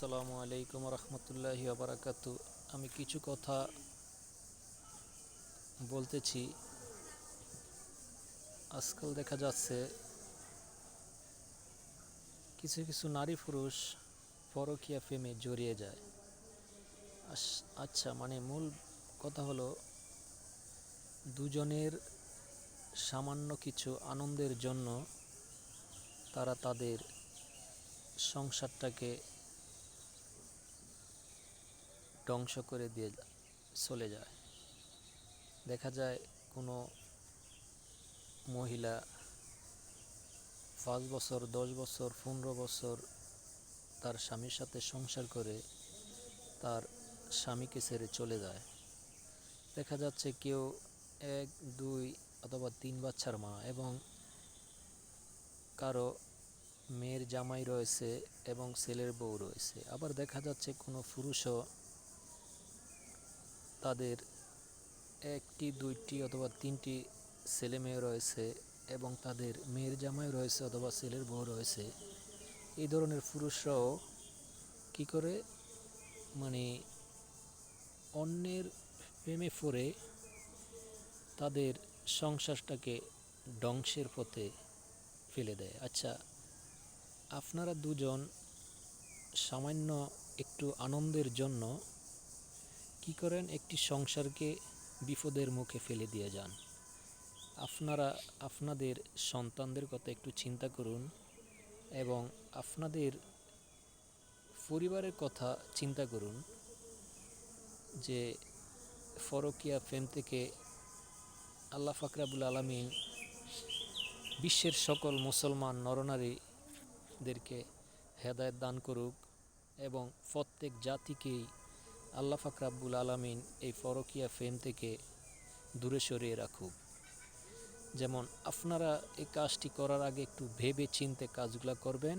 আসসালামু আলাইকুম রহমতুল্লাহি বারাকাতু। আমি কিছু কথা বলতেছি। আজকাল দেখা যাচ্ছে কিছু কিছু নারী পুরুষ পরকীয়া প্রেমে জড়িয়ে যায়। আচ্ছা, মানে মূল কথা হলো দুজনের সামান্য কিছু আনন্দের জন্য তারা তাদের সংসারটাকে ধ্বংস করে দিয়ে চলে যায়। দেখা যায় কোনো মহিলা 5 বছর, 10 বছর, 15 বছর তার স্বামীর সাথে সংসার করে তার স্বামীকে ছেড়ে চলে যায়। দেখা যাচ্ছে কেউ 1, 2 অথবা 3 বাচ্চার মা এবং কারো মেয়ের জামাই রয়েছে এবং ছেলের বউ রয়েছে। আবার দেখা যাচ্ছে কোনো পুরুষও তাদের 1টি, 2টি অথবা 3টি ছেলে মেয়ে রয়েছে এবং তাদের মেয়ের জামাই রয়েছে অথবা ছেলের বউ রয়েছে। এই ধরনের পুরুষরাও কি করে, মানে অন্যের প্রেমে পড়ে তাদের সংসারটাকে ধ্বংসের পথে ফেলে দেয়। আচ্ছা, আপনারা দুজন সামান্য একটু আনন্দের জন্য কি করেন, একটি সংসারকে বিপদের মুখে ফেলে দিয়ে যান। আপনারা আপনাদের সন্তানদের কথা একটু চিন্তা করুন এবং আপনাদের পরিবারের কথা চিন্তা করুন যে পরকীয়া প্রেম থেকে আল্লাহ পাক রব্বুল আলামিন বিশ্বের সকল মুসলমান নরনারীদেরকে হেদায়েত দান করুক এবং প্রত্যেক জাতিকেই আল্লাহ পাক রব্বুল আলামিন এই পরকীয়া প্রেম থেকে দূরে সরিয়ে রাখুক। যেমন আপনারা এই কাজটি করার আগে একটু ভেবে চিন্তে কাজগুলো করবেন।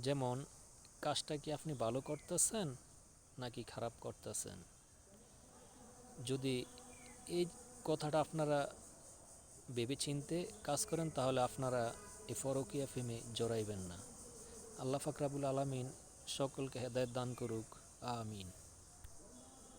যেমন কাজটা কি আপনি ভালো করতেছেন নাকি খারাপ করতেছেন। যদি এই কথাটা আপনারা ভেবে চিনতে কাজ করেন তাহলে আপনারা এই পরকীয়া প্রেমে জড়াইবেন না। আল্লাহ পাক রব্বুল আলামিন সকলকে হেদায়েত দান করুক। আমিন।